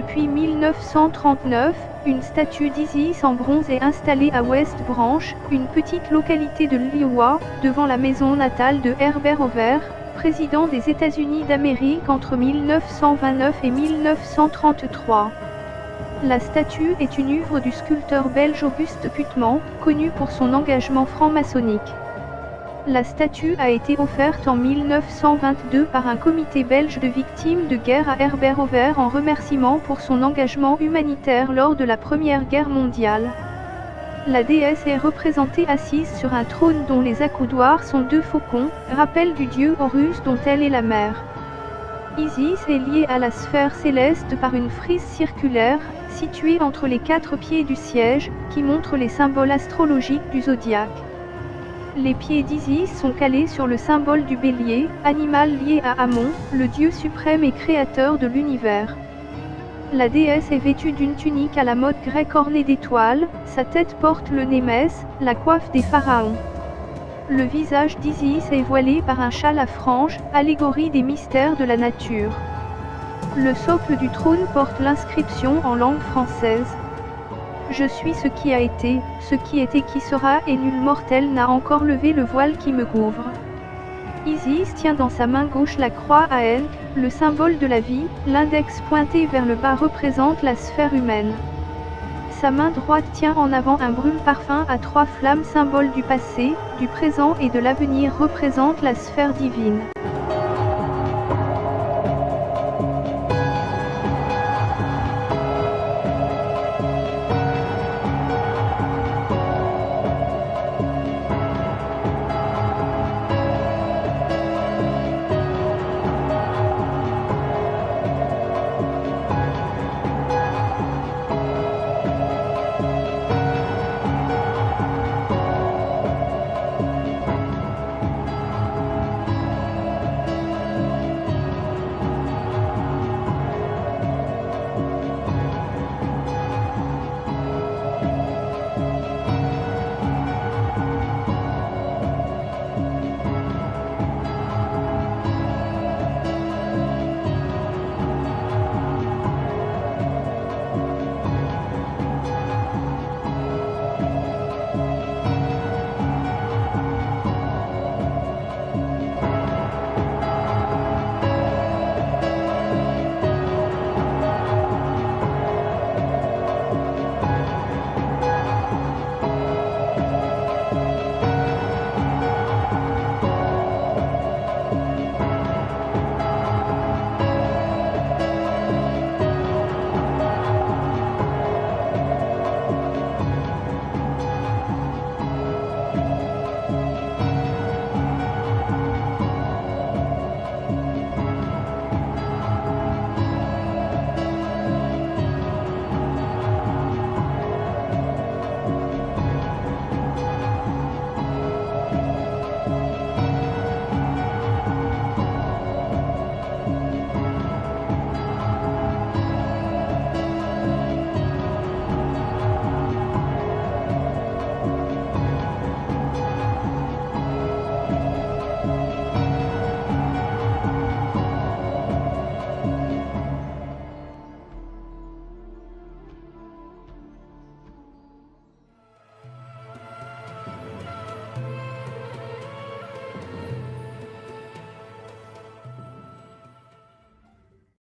Depuis 1939, une statue d'Isis en bronze est installée à West Branch, une petite localité de l'Iowa, devant la maison natale de Herbert Hoover, président des États-Unis d'Amérique entre 1929 et 1933. La statue est une œuvre du sculpteur belge Auguste Putman, connu pour son engagement franc-maçonnique. La statue a été offerte en 1922 par un comité belge de victimes de guerre à Herbert Hoover en remerciement pour son engagement humanitaire lors de la Première Guerre mondiale. La déesse est représentée assise sur un trône dont les accoudoirs sont deux faucons, rappel du dieu Horus dont elle est la mère. Isis est liée à la sphère céleste par une frise circulaire, située entre les quatre pieds du siège, qui montre les symboles astrologiques du zodiaque. Les pieds d'Isis sont calés sur le symbole du bélier, animal lié à Ammon, le dieu suprême et créateur de l'univers. La déesse est vêtue d'une tunique à la mode grecque ornée d'étoiles, sa tête porte le némès, la coiffe des pharaons. Le visage d'Isis est voilé par un châle à franges, allégorie des mystères de la nature. Le socle du trône porte l'inscription en langue française. Je suis ce qui a été, ce qui est et qui sera, et nul mortel n'a encore levé le voile qui me couvre. Isis tient dans sa main gauche la croix à Ankh, le symbole de la vie, l'index pointé vers le bas représente la sphère humaine. Sa main droite tient en avant un brûle-parfum à trois flammes, symbole du passé, du présent et de l'avenir, représente la sphère divine.